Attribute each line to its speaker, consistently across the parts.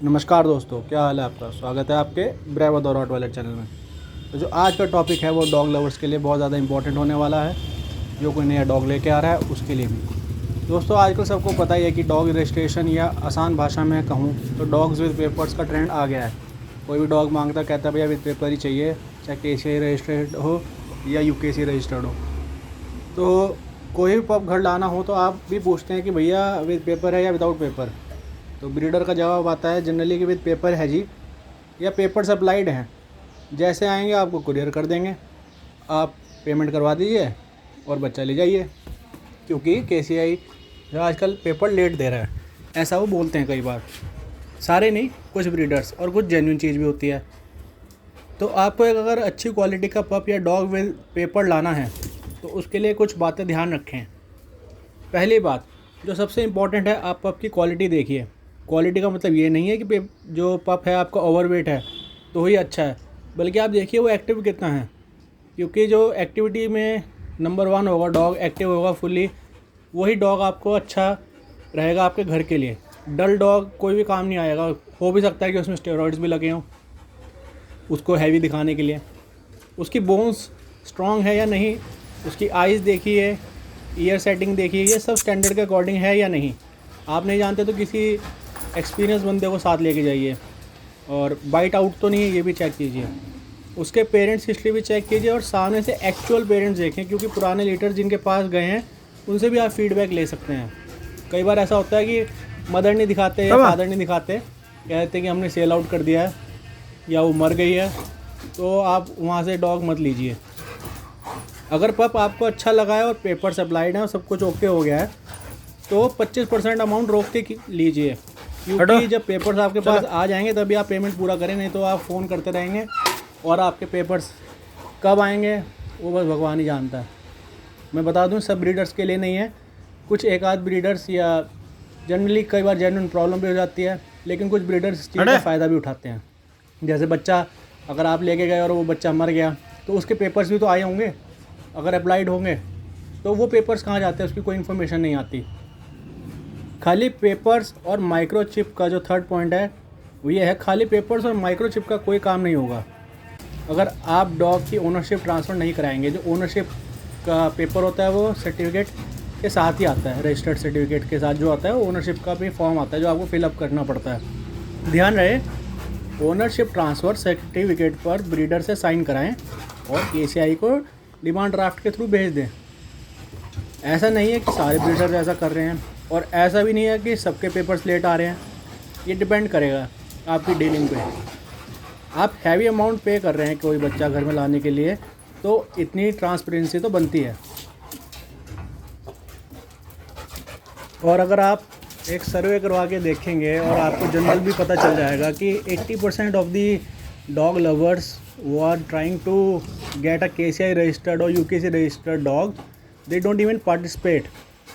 Speaker 1: नमस्कार दोस्तों, क्या हाल है आपका। स्वागत है आपके ब्रेवो द रॉटवाइलर चैनल में। तो जो आज का टॉपिक है वो डॉग लवर्स के लिए बहुत ज़्यादा इंपॉर्टेंट होने वाला है। जो कोई नया डॉग लेके आ रहा है उसके लिए भी। दोस्तों आजकल सबको पता ही है कि डॉग रजिस्ट्रेशन या आसान भाषा में कहूँ तो डॉग्स विद पेपर्स का ट्रेंड आ गया है। कोई भी डॉग मांगता कहता है भैया विद पेपर ही चाहिए, चाहे KCI रजिस्टर्ड हो या UKC रजिस्टर्ड हो। तो कोई भी पप घर लाना हो तो आप भी पूछते हैं कि भैया विद पेपर है या विदाउट पेपर। तो ब्रीडर का जवाब आता है जनरली कि विद पेपर है जी, या पेपर सप्लाइड हैं। जैसे आएंगे आपको कुरियर कर देंगे, आप पेमेंट करवा दीजिए और बच्चा ले जाइए। क्योंकि KCI जो आजकल पेपर लेट दे रहा है, ऐसा वो बोलते हैं कई बार। सारे नहीं, कुछ ब्रीडर्स और कुछ जेन्युइन चीज़ भी होती है। तो आपको एक अगर अच्छी क्वालिटी का पप या डॉग विद पेपर लाना है तो उसके लिए कुछ बातें ध्यान रखें। पहली बात जो सबसे इम्पॉर्टेंट है, आप पप की क्वालिटी देखिए। क्वालिटी का मतलब ये नहीं है कि जो पप है आपका ओवरवेट है तो ही अच्छा है, बल्कि आप देखिए वो एक्टिव कितना है। क्योंकि जो एक्टिविटी में नंबर 1 होगा, डॉग एक्टिव होगा फुल्ली, वही डॉग आपको अच्छा रहेगा आपके घर के लिए। डल डॉग कोई भी काम नहीं आएगा। हो भी सकता है कि उसमें स्टेरॉइड्स भी लगे हों उसको हैवी दिखाने के लिए। उसकी बोन्स स्ट्रॉन्ग है या नहीं, उसकी आइज़ देखिए, ईयर सेटिंग देखिए, ये सब स्टैंडर्ड के अकॉर्डिंग है या नहीं। आप नहीं जानते तो किसी एक्सपीरियंस बंदे को साथ लेके जाइए। और बाइट आउट तो नहीं है ये भी चेक कीजिए। उसके पेरेंट्स हिस्ट्री भी चेक कीजिए और सामने से एक्चुअल पेरेंट्स देखें। क्योंकि पुराने लीडर जिनके पास गए हैं उनसे भी आप फीडबैक ले सकते हैं। कई बार ऐसा होता है कि मदर नहीं दिखाते या फादर नहीं दिखाते, कहते हैं कि हमने सेल आउट कर दिया है या वो मर गई है, तो आप वहाँ से डॉग मत लीजिए। अगर पप आपको अच्छा लगा है और पेपर सप्लाइड है और सब कुछ ओके हो गया है तो 25% अमाउंट रोक के लीजिए। क्योंकि जब पेपर्स आपके पास आ जाएंगे तभी आप पेमेंट पूरा करें, नहीं तो आप फ़ोन करते रहेंगे और आपके पेपर्स कब आएंगे वो बस भगवान ही जानता है। मैं बता दूं सब ब्रीडर्स के लिए नहीं है। कुछ एक आध ब्रीडर्स या जनरली कई बार जेन्युइन प्रॉब्लम भी हो जाती है, लेकिन कुछ ब्रीडर्स इस चीज़ का फ़ायदा भी उठाते हैं। जैसे बच्चा अगर आप लेके गए और वो बच्चा मर गया तो उसके पेपर्स भी तो आए होंगे, अगर अप्लाइड होंगे तो वो पेपर्स कहाँ जाते हैं उसकी कोई इन्फॉर्मेशन नहीं आती। खाली पेपर्स और माइक्रोचिप का जो थर्ड पॉइंट है वो ये है, खाली पेपर्स और माइक्रोचिप का कोई काम नहीं होगा अगर आप डॉग की ओनरशिप ट्रांसफ़र नहीं कराएंगे। जो ओनरशिप का पेपर होता है वो सर्टिफिकेट के साथ ही आता है, रजिस्टर्ड सर्टिफिकेट के साथ जो आता है वो ओनरशिप का भी फॉर्म आता है जो आपको फिलअप करना पड़ता है। ध्यान रहे ओनरशिप ट्रांसफ़र सर्टिफिकेट पर ब्रीडर से साइन कराएँ और KCI को डिमांड ड्राफ्ट के थ्रू भेज दें। ऐसा नहीं है कि सारे ब्रीडर ऐसा कर रहे हैं और ऐसा भी नहीं है कि सबके पेपर्स लेट आ रहे हैं। ये डिपेंड करेगा आपकी डीलिंग पे। आप हैवी अमाउंट पे कर रहे हैं कोई बच्चा घर में लाने के लिए तो इतनी ट्रांसपेरेंसी तो बनती है। और अगर आप एक सर्वे करवा के देखेंगे और आपको जनरल भी पता चल जाएगा कि 80% ऑफ दी डॉग लवर्स वो are trying to get a KCI registered और UKC registered dog, they don't even participate.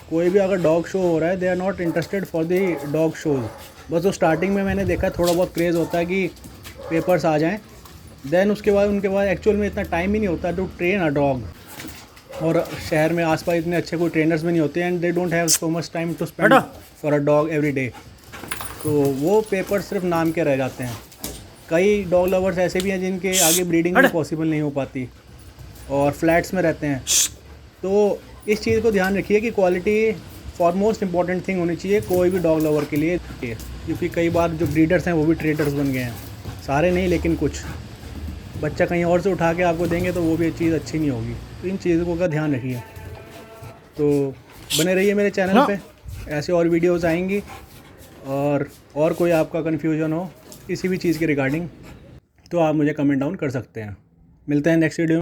Speaker 1: कोई भी अगर डॉग शो हो रहा है they are not interested for the dog shows. बस वो स्टार्टिंग में मैंने देखा थोड़ा बहुत क्रेज़ होता है कि पेपर्स आ जाएं, देन उसके बाद उनके पास एक्चुअल में इतना टाइम ही नहीं होता टू ट्रेन अ डॉग। और शहर में आसपास इतने अच्छे कोई ट्रेनर्स भी नहीं होते and they don't have so much time to spend for a dog every day. तो वो पेपर सिर्फ नाम के रह जाते हैं। कई डॉग लवर्स ऐसे भी हैं जिनके आगे ब्रीडिंग भी पॉसिबल नहीं हो पाती और फ्लैट्स में रहते हैं। तो इस चीज़ को ध्यान रखिए कि क्वालिटी फॉरमोस्ट इंपॉर्टेंट थिंग होनी चाहिए कोई भी डॉग लवर के लिए। क्योंकि कई बार जो ब्रीडर्स हैं वो भी ट्रेडर्स बन गए हैं, सारे नहीं लेकिन कुछ। बच्चा कहीं और से उठा के आपको देंगे तो वो भी चीज़ अच्छी नहीं होगी। तो इन चीज़ों का ध्यान रखिए। तो बने रहिए मेरे चैनल पे, ऐसे और वीडियोज़ आएंगी। और कोई आपका कन्फ्यूजन हो किसी भी चीज़ के रिगार्डिंग तो आप मुझे कमेंट डाउन कर सकते हैं। मिलते हैं नेक्स्ट वीडियो में।